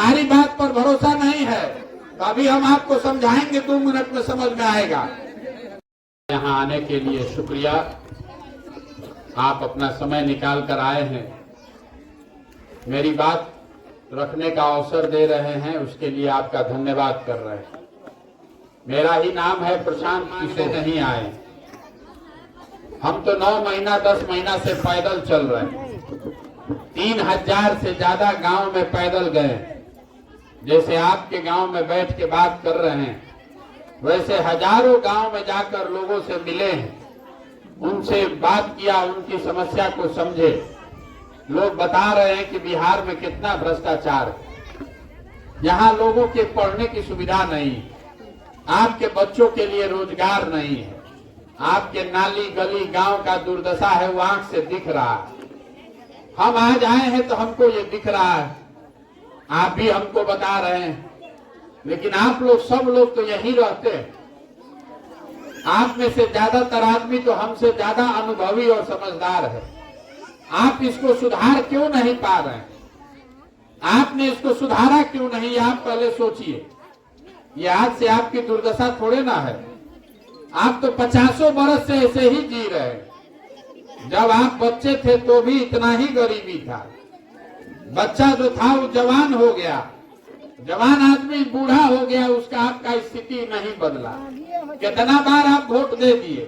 हमारी बात पर भरोसा नहीं है तो अभी हम आपको समझाएंगे, 2 मिनट में समझ में आएगा। यहाँ आने के लिए शुक्रिया, आप अपना समय निकाल कर आए हैं, मेरी बात रखने का अवसर दे रहे हैं, उसके लिए आपका धन्यवाद कर रहे हैं। मेरा ही नाम है प्रशांत, किसे नहीं आए। हम तो 9 महीना 10 महीना से पैदल चल रहे हैं। 3000 से ज्यादा गांव में पैदल गए। जैसे आपके गांव में बैठ के बात कर रहे हैं, वैसे हजारों गांव में जाकर लोगों से मिले हैं, उनसे बात किया, उनकी समस्या को समझे। लोग बता रहे हैं कि बिहार में कितना भ्रष्टाचार है, यहाँ लोगों के पढ़ने की सुविधा नहीं है, आपके बच्चों के लिए रोजगार नहीं है, आपके नाली गली गांव का दुर्दशा है वो आंख से दिख रहा है। हम आज आए हैं तो हमको ये दिख रहा है, आप भी हमको बता रहे हैं, लेकिन आप लोग सब लोग तो यहीं रहते हैं। आप में से ज्यादातर आदमी तो हमसे ज्यादा अनुभवी और समझदार है। आप इसको सुधार क्यों नहीं पा रहे हैं? आपने इसको सुधारा क्यों नहीं, आप पहले सोचिए। ये आज से आपकी दुर्दशा थोड़े ना है, आप तो 50 बरस से ऐसे ही जी रहे हैं। जब आप बच्चे थे तो भी इतना ही गरीबी था। बच्चा जो था वो जवान हो गया, जवान आदमी बूढ़ा हो गया, उसका आपका स्थिति नहीं बदला। कितना बार आप वोट दे दिए,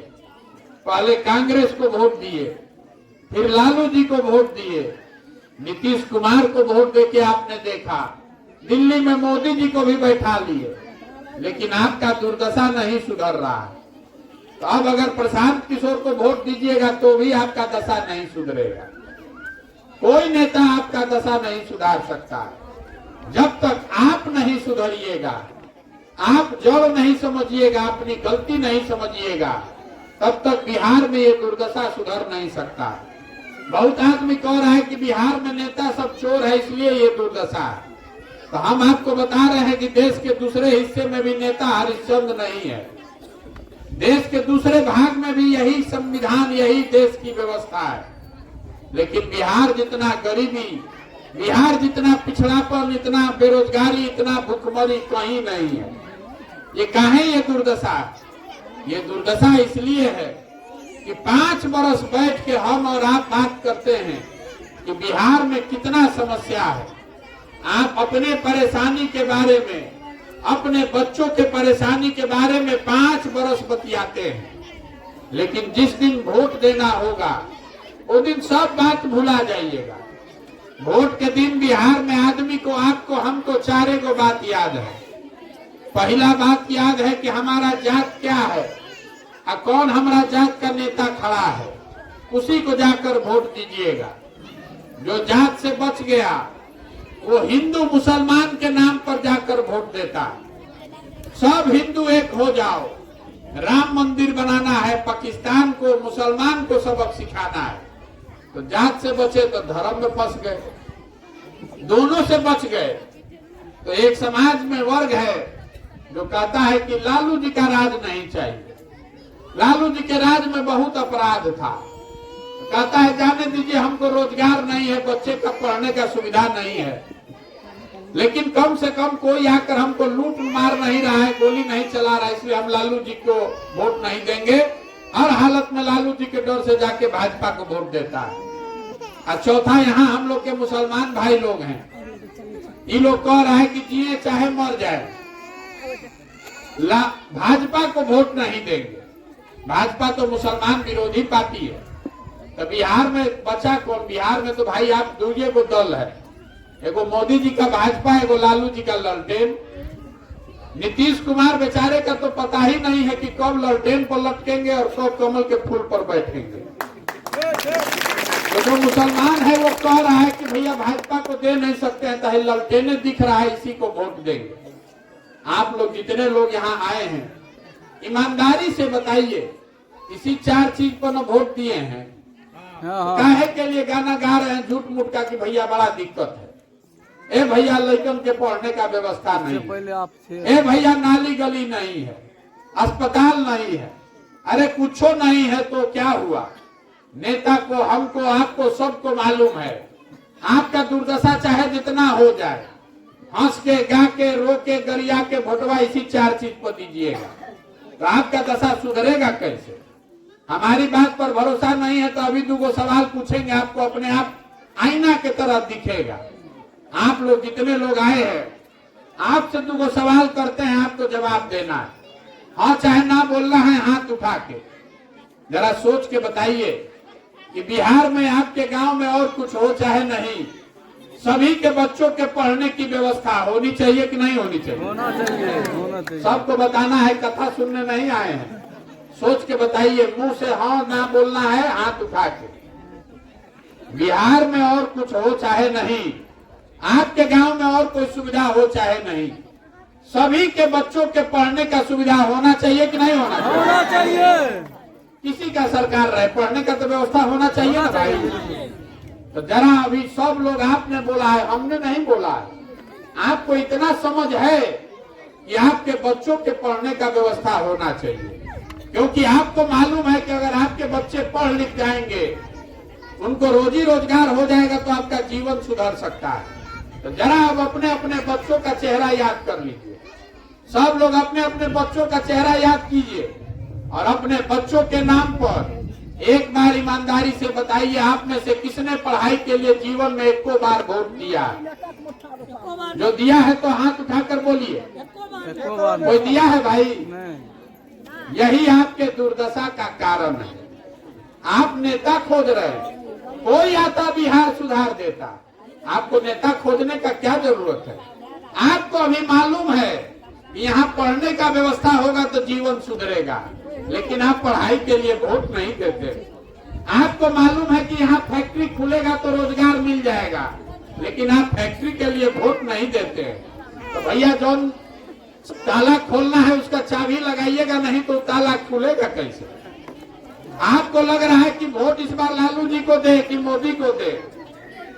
पहले कांग्रेस को वोट दिए, फिर लालू जी को वोट दिए, नीतीश कुमार को वोट देके आपने देखा, दिल्ली में मोदी जी को भी बैठा लिए, लेकिन आपका दुर्दशा नहीं सुधर रहा है। तो अब अगर प्रशांत किशोर को वोट दीजिएगा तो भी आपका दशा नहीं सुधरेगा। कोई नेता आपका दशा नहीं सुधार सकता है। जब तक आप नहीं सुधरिएगा, आप जड़ नहीं समझिएगा, अपनी गलती नहीं समझिएगा, तब तक बिहार में ये दुर्दशा सुधर नहीं सकता। बहुत आदमी कह रहा है कि बिहार में नेता सब चोर है इसलिए ये दुर्दशा है। तो हम आपको बता रहे हैं कि देश के दूसरे हिस्से में भी नेता हरिश्चंद्र नहीं है। देश के दूसरे भाग में भी यही संविधान, यही देश की व्यवस्था है। लेकिन बिहार जितना गरीबी, बिहार जितना पिछड़ापन, इतना बेरोजगारी, इतना भूखमरी कहीं नहीं है। ये काहे ये दुर्दशा? ये दुर्दशा इसलिए है कि 5 बरस बैठ के हम और आप बात करते हैं कि बिहार में कितना समस्या है। आप अपने परेशानी के बारे में, अपने बच्चों के परेशानी के बारे में 5 बरस बतियाते हैं, लेकिन जिस दिन वोट देना होगा वो दिन सब बात भुला जाइएगा। वोट के दिन बिहार में आदमी को, आपको, हमको 4 गो बात याद है। पहला बात याद है कि हमारा जात क्या है और कौन हमारा जात का नेता खड़ा है, उसी को जाकर वोट दीजिएगा। जो जात से बच गया वो हिंदू मुसलमान के नाम पर जाकर वोट देता है। सब हिंदू एक हो जाओ, राम मंदिर बनाना है, पाकिस्तान को, मुसलमान को सबक सिखाना है। तो जात से बचे तो धर्म में फंस गए, दोनों से बच गए। तो एक समाज में वर्ग है जो कहता है कि लालू जी का राज नहीं चाहिए, लालू जी के राज में बहुत अपराध था। कहता है जाने दीजिए, हमको रोजगार नहीं है, बच्चे का पढ़ने का सुविधा नहीं है, लेकिन कम से कम कोई आकर हमको लूट मार नहीं रहा है, गोली नहीं चला रहा है, इसलिए हम लालू जी को वोट नहीं देंगे। हर हालत में लालू जी के डर से जाके भाजपा को वोट देता है। और चौथा, यहाँ हम लोग के मुसलमान भाई लोग हैं, ये लोग कह रहा है कि जिए चाहे मर जाए, भाजपा को वोट नहीं देंगे। भाजपा तो मुसलमान विरोधी पार्टी है। तो बिहार में बचा कौन? बिहार में तो भाई आप दूसरे को दल है, एगो मोदी जी का भाजपा, एगो लालू जी का ललटेन। नीतीश कुमार बेचारे का तो पता ही नहीं है कि कब ललटेन पर लटकेंगे और कब कमल के फूल पर बैठेंगे। तो जो मुसलमान है वो कह रहा है कि भैया भाजपा को दे नहीं सकते हैं, तो ललटेने दिख रहा है, इसी को वोट देंगे। आप लोग जितने लोग यहाँ आए हैं, ईमानदारी से बताइए, इसी 4 चीज पर वोट दिए हैं। काहे के लिए गाना गा रहे हैं झूठ मूठ का कि भैया बड़ा दिक्कत है, ए भैया लड़कन के पढ़ने का व्यवस्था नहीं है, ए भैया नाली गली नहीं है, अस्पताल नहीं है। अरे कुछो नहीं है तो क्या हुआ? नेता को, हमको, आपको, सबको मालूम है। आपका दुर्दशा चाहे जितना हो जाए, हंस के, गा के, रो के, गरिया के भोटवा इसी 4 चीज पर दीजिएगा तो आपका दशा सुधरेगा कैसे? हमारी बात पर भरोसा नहीं है तो अभी 2 सवाल पूछेंगे, आपको अपने आप आईना के तरह दिखेगा। आप लोग जितने लोग आए हैं आपसे 2 सवाल करते हैं, आपको जवाब देना है, हाँ चाहे ना बोलना है, हाथ उठा के जरा सोच के बताइए कि बिहार में आपके गांव में और कुछ हो चाहे नहीं, सभी के बच्चों के पढ़ने की व्यवस्था होनी चाहिए कि नहीं होनी चाहिए? होना चाहिए, होना चाहिए। सबको बताना है, कथा सुनने नहीं आए हैं। सोच के बताइए, मुंह से हाँ ना बोलना है, हाथ उठा के। बिहार में और कुछ हो चाहे नहीं, आपके गांव में और कोई सुविधा हो चाहे नहीं, सभी के बच्चों के पढ़ने का सुविधा होना चाहिए कि नहीं होना चाहिए? होना चाहिए। किसी का सरकार रहे, पढ़ने का तो व्यवस्था होना चाहिए ना भाई। तो जरा अभी सब लोग आपने बोला है, हमने नहीं बोला है, आपको इतना समझ है कि आपके बच्चों के पढ़ने का व्यवस्था होना चाहिए, क्योंकि आपको मालूम है कि अगर आपके बच्चे पढ़ लिख जाएंगे, उनको रोजी रोजगार हो जाएगा तो आपका जीवन सुधर सकता है। तो जरा अब अपने अपने बच्चों का चेहरा याद कर लीजिए, सब लोग अपने अपने बच्चों का चेहरा याद कीजिए और अपने बच्चों के नाम पर एक बार ईमानदारी से बताइए, आप में से किसने पढ़ाई के लिए जीवन में 1 बार वोट दिया? जो दिया है तो हाथ उठाकर बोलिए। कोई दिया है भाई? यही आपके दुर्दशा का कारण है। आप नेता खोज रहे हैं, कोई आता बिहार सुधार देता, आपको नेता खोजने का क्या जरूरत है? आपको अभी मालूम है यहाँ पढ़ने का व्यवस्था होगा तो जीवन सुधरेगा, लेकिन आप पढ़ाई के लिए वोट नहीं देते। आपको मालूम है कि यहाँ फैक्ट्री खुलेगा तो रोजगार मिल जाएगा, लेकिन आप फैक्ट्री के लिए वोट नहीं देते। तो भैया जो ताला खोलना है उसका चाबी लगाइएगा, नहीं तो ताला खुलेगा कैसे? आपको लग रहा है कि वोट इस बार लालू जी को दे कि मोदी को दे,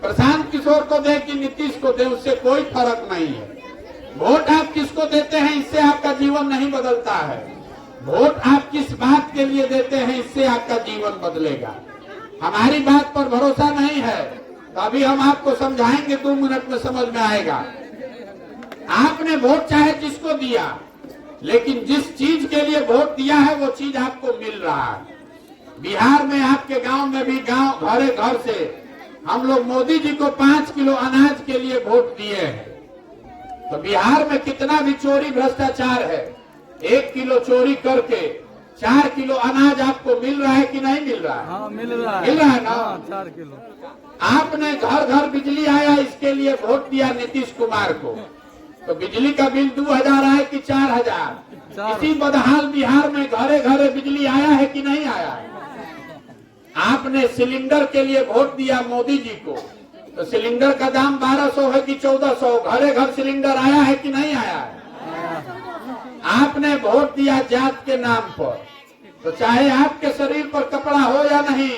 प्रशांत किशोर को दे कि नीतीश को दे, उससे कोई फर्क नहीं है। वोट आप किसको देते हैं इससे आपका जीवन नहीं बदलता है, वोट आप किस बात के लिए देते हैं इससे आपका जीवन बदलेगा। हमारी बात पर भरोसा नहीं है तो अभी हम आपको समझाएंगे, 2 मिनट में समझ में आएगा। आपने वोट चाहे जिसको दिया, लेकिन जिस चीज के लिए वोट दिया है वो चीज आपको मिल रहा है। बिहार में आपके गांव में भी गांव घरे घर से हम लोग मोदी जी को 5 किलो अनाज के लिए वोट दिए हैं। तो बिहार में कितना भी चोरी भ्रष्टाचार है, 1 किलो चोरी करके 4 किलो अनाज आपको मिल रहा है कि नहीं मिल रहा है? हाँ, मिल रहा है। मिल रहा है ना? 4 किलो। आपने घर घर बिजली आया इसके लिए वोट दिया नीतीश कुमार को, तो बिजली का बिल 2000 आए कि 4000? इसी बदहाल बिहार में घरे घरे बिजली आया है कि नहीं आया है? आपने सिलेंडर के लिए वोट दिया मोदी जी को, तो सिलेंडर का दाम 1200 है कि 1400? घरे घर सिलेंडर आया है कि नहीं आया है? आपने वोट दिया जात के नाम पर, तो चाहे आपके शरीर पर कपड़ा हो या नहीं,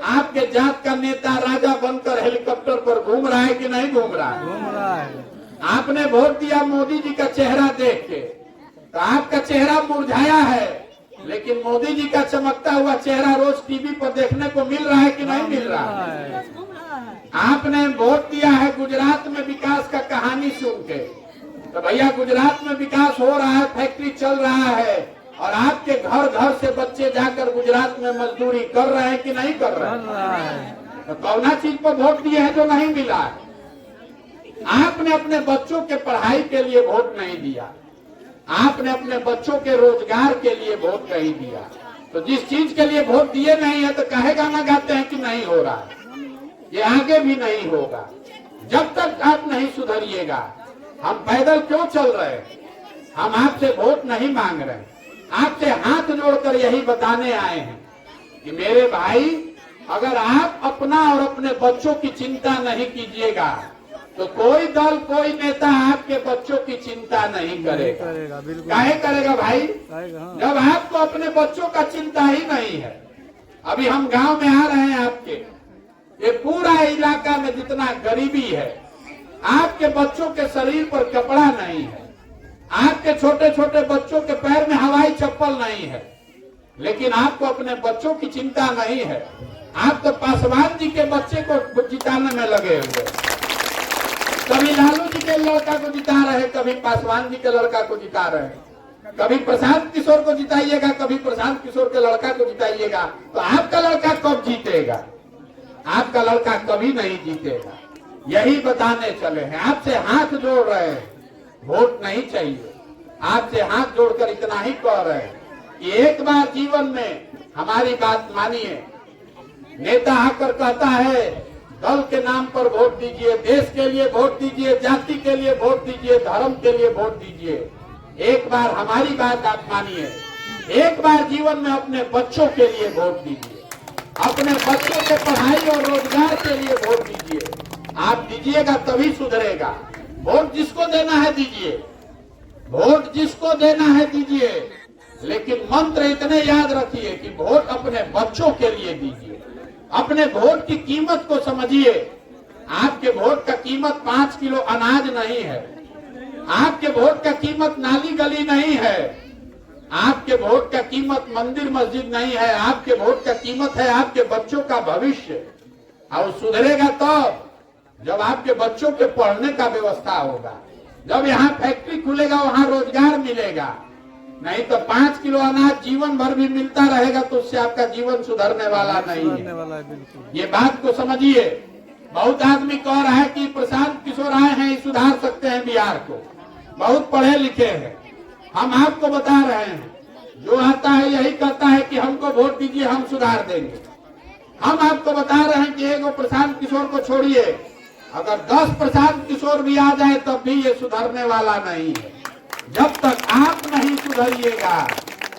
आपके जात का नेता राजा बनकर हेलीकॉप्टर पर घूम रहा है कि नहीं घूम रहा है? घूम रहा है। आपने वोट दिया मोदी जी का चेहरा देख के, तो आपका चेहरा मुरझाया है, लेकिन मोदी जी का चमकता हुआ चेहरा रोज टीवी पर देखने को मिल रहा है कि नहीं मिल रहा है? आपने वोट दिया है गुजरात में विकास का कहानी सुन के, तो भैया गुजरात में विकास हो रहा है, फैक्ट्री चल रहा है, और आपके घर घर से बच्चे जाकर गुजरात में मजदूरी कर रहे हैं कि नहीं कर रहे हैं? तो कौना चीज पर वोट दिए हैं जो नहीं मिला है? आपने अपने बच्चों के पढ़ाई के लिए वोट नहीं दिया, आपने अपने बच्चों के रोजगार के लिए वोट नहीं दिया। तो जिस चीज के लिए वोट दिए नहीं है तो काहे गाना गाते हैं कि नहीं हो रहा है? ये आगे भी नहीं होगा जब तक आप नहीं सुधरिएगा। हम पैदल क्यों चल रहे हैं? हम आपसे वोट नहीं मांग रहे, आपसे हाथ जोड़कर यही बताने आए हैं कि मेरे भाई, अगर आप अपना और अपने बच्चों की चिंता नहीं कीजिएगा तो कोई दल, कोई नेता आपके बच्चों की चिंता नहीं करेगा। काहे करेगा भाई? जब आपको अपने बच्चों का चिंता ही नहीं है। अभी हम गांव में आ रहे हैं, आपके ये पूरा इलाका में जितना गरीबी है, आपके बच्चों के शरीर पर कपड़ा नहीं है, आपके छोटे छोटे बच्चों के पैर में हवाई चप्पल नहीं है, लेकिन आपको अपने बच्चों की चिंता नहीं है। आप तो पासवान जी के बच्चे को जिताने में लगे हुए। कभी लालू जी के लड़का को जिता रहे, कभी पासवान जी के लड़का को जिता रहे, कभी प्रशांत किशोर को जिताइएगा, कभी प्रशांत किशोर के लड़का को जिताइएगा, तो आपका लड़का कब जीतेगा? आपका लड़का कभी नहीं जीतेगा। यही बताने चले हैं, आपसे हाथ जोड़ रहे हैं, वोट नहीं चाहिए। आपसे हाथ जोड़कर इतना ही कह रहे हैं कि एक बार जीवन में हमारी बात मानिए। नेता आकर कहता है दल के नाम पर वोट दीजिए, देश के लिए वोट दीजिए, जाति के लिए वोट दीजिए, धर्म के लिए वोट दीजिए। एक बार हमारी बात आप मानिए, एक बार जीवन में अपने बच्चों के लिए वोट दीजिए, अपने बच्चों के पढ़ाई और रोजगार के लिए वोट दीजिए। आप दीजिएगा तभी सुधरेगा। वोट जिसको देना है दीजिए, वोट जिसको देना है दीजिए, लेकिन मंत्र इतने याद रखिए कि वोट अपने बच्चों के लिए दीजिए। अपने वोट की कीमत को समझिए। आपके वोट का कीमत 5 किलो अनाज नहीं है, आपके वोट का कीमत नाली गली नहीं है, आपके वोट का कीमत मंदिर मस्जिद नहीं है, आपके वोट का कीमत है आपके बच्चों का भविष्य। और सुधरेगा तब जब आपके बच्चों के पढ़ने का व्यवस्था होगा, जब यहाँ फैक्ट्री खुलेगा, वहाँ रोजगार मिलेगा। नहीं तो 5 किलो अनाज जीवन भर भी मिलता रहेगा तो उससे आपका जीवन सुधरने वाला नहीं है। ये बात को समझिए। बहुत आदमी कह रहा है कि प्रशांत किशोर आए हैं, सुधार सकते हैं बिहार को, बहुत पढ़े लिखे हैं। हम आपको बता रहे हैं, जो आता है यही कहता है कि हमको वोट दीजिए, हम सुधार देंगे। हम आपको बता रहे हैं कि एगो प्रशांत किशोर को छोड़िए, अगर 10 प्रशांत किशोर भी आ जाए तब भी ये सुधरने वाला नहीं है। जब तक आप नहीं सुधरिएगा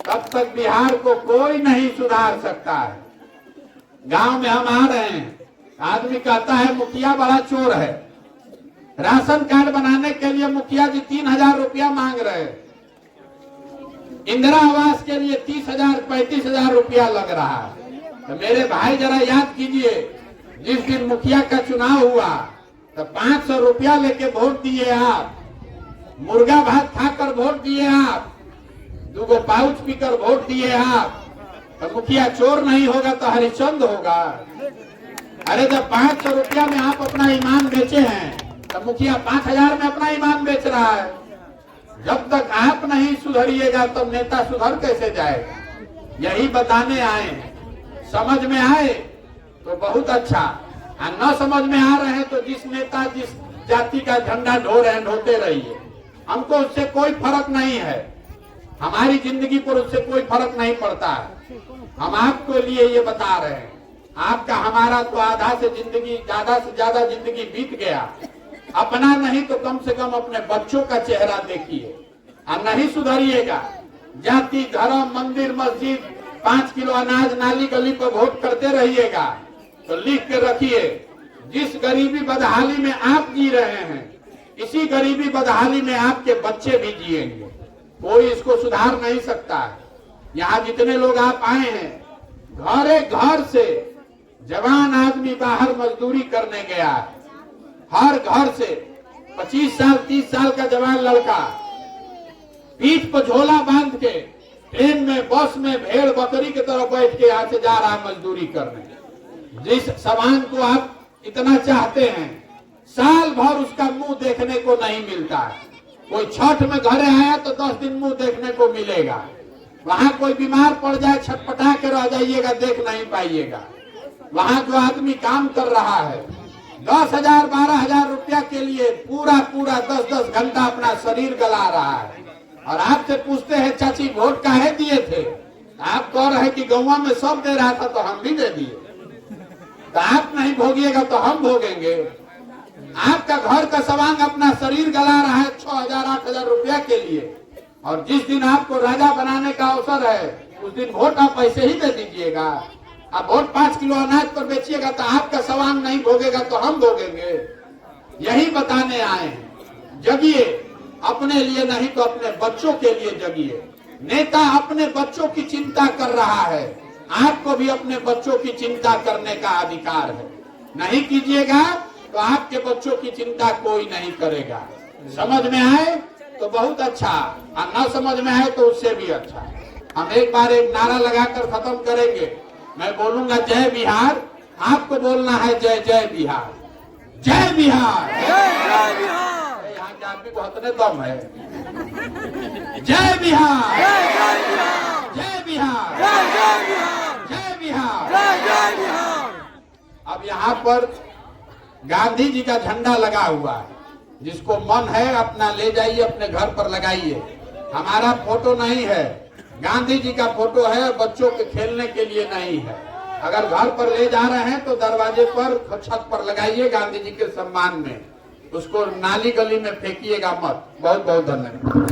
तब तक बिहार को कोई नहीं सुधार सकता है। गांव में हम आ रहे हैं, आदमी कहता है मुखिया बड़ा चोर है। राशन कार्ड बनाने के लिए मुखिया जी 3000 रुपया मांग रहे हैं। इंदिरा आवास के लिए 30,000 35,000 रुपया लग रहा है। तो मेरे भाई जरा याद कीजिए, जिस दिन मुखिया का चुनाव हुआ तो 500 रुपया लेके वोट दिए आप, मुर्गा भात खाकर वोट दिए आप, 2 पाउच पीकर वोट दिए आप। तो मुखिया चोर नहीं होगा तो हरिश्चंद्र होगा। अरे जब 500 रुपया में आप अपना ईमान बेचे हैं तो मुखिया 5000 में अपना ईमान बेच रहा है। जब तक आप नहीं सुधरिएगा तब नेता सुधर कैसे जाएगा? यही बताने आए हैं। समझ में आए तो बहुत अच्छा, और न समझ में आ रहे हैं तो जिस नेता जिस जाति का झंडा ढो रहे हैं ढोते रहिए। हमको उससे कोई फर्क नहीं है, हमारी जिंदगी पर उससे कोई फर्क नहीं पड़ता है। हम आपको लिए ये बता रहे हैं, आपका हमारा तो आधा से जिंदगी, ज्यादा से ज्यादा जिंदगी बीत गया। अपना नहीं तो कम से कम अपने बच्चों का चेहरा देखिए। और नहीं सुधरिएगा, जाति धर्म मंदिर मस्जिद 5 किलो अनाज नाली गली पर वोट करते रहिएगा तो लिख के रखिए, जिस गरीबी बदहाली में आप जी रहे हैं इसी गरीबी बदहाली में आपके बच्चे भी जिएंगे। कोई इसको सुधार नहीं सकता है। यहाँ जितने लोग आप आए हैं, घरे घर से जवान आदमी बाहर मजदूरी करने गया है। हर घर से 25 साल 30 साल का जवान लड़का पीठ पर झोला बांध के ट्रेन में बस में भेड़ बकरी की तरह बैठ के यहाँ से जा रहा है मजदूरी करने। जिस सामान को आप इतना चाहते हैं, साल भर उसका मुंह देखने को नहीं मिलता है। कोई छठ में घरे आया तो 10 दिन मुंह देखने को मिलेगा। वहां कोई बीमार पड़ जाए छटपटा के रह जाइएगा, देख नहीं पाइएगा। वहां जो आदमी काम कर रहा है 10,000 12,000 रुपया के लिए पूरा 10-10 घंटा अपना शरीर गला रहा है। और आपसे पूछते हैं चाची वोट काहे दिए थे? आप कह रहे कि गौवा में सब दे रहा था तो हम भी दे दिए। तो आप नहीं भोगिएगा तो हम भोगेंगे। आपका घर का सवांग अपना शरीर गला रहा है 6,000 8,000 रुपया के लिए, और जिस दिन आपको राजा बनाने का अवसर है उस दिन वोट आप ऐसे ही दे दीजिएगा। आप वोट 5 किलो अनाज पर बेचिएगा तो आपका सवांग नहीं भोगेगा तो हम भोगेंगे। यही बताने आए हैं, जगिए, अपने लिए नहीं तो अपने बच्चों के लिए जगिए। नेता अपने बच्चों की चिंता कर रहा है, आपको भी अपने बच्चों की चिंता करने का अधिकार है। नहीं कीजिएगा तो आपके बच्चों की चिंता कोई नहीं करेगा। समझ में आए तो बहुत अच्छा, और न समझ में आए तो उससे भी अच्छा। हम एक बार एक नारा लगाकर खत्म करेंगे। मैं बोलूंगा जय बिहार, आपको बोलना है जय जय बिहार। जय बिहार। जय बिहार। यहाँ के आदमी को हतने दम है। जय बिहार। जय बिहार। जय बिहार। जय बिहार। जय बिहार। जय बिहार। अब यहाँ पर गांधी जी का झंडा लगा हुआ है, जिसको मन है अपना ले जाइए, अपने घर पर लगाइए। हमारा फोटो नहीं है, गांधी जी का फोटो है, बच्चों के खेलने के लिए नहीं है। अगर घर पर ले जा रहे हैं तो दरवाजे पर, छत पर लगाइए गांधी जी के सम्मान में, उसको नाली गली में फेंकिएगा मत। बहुत बहुत धन्यवाद।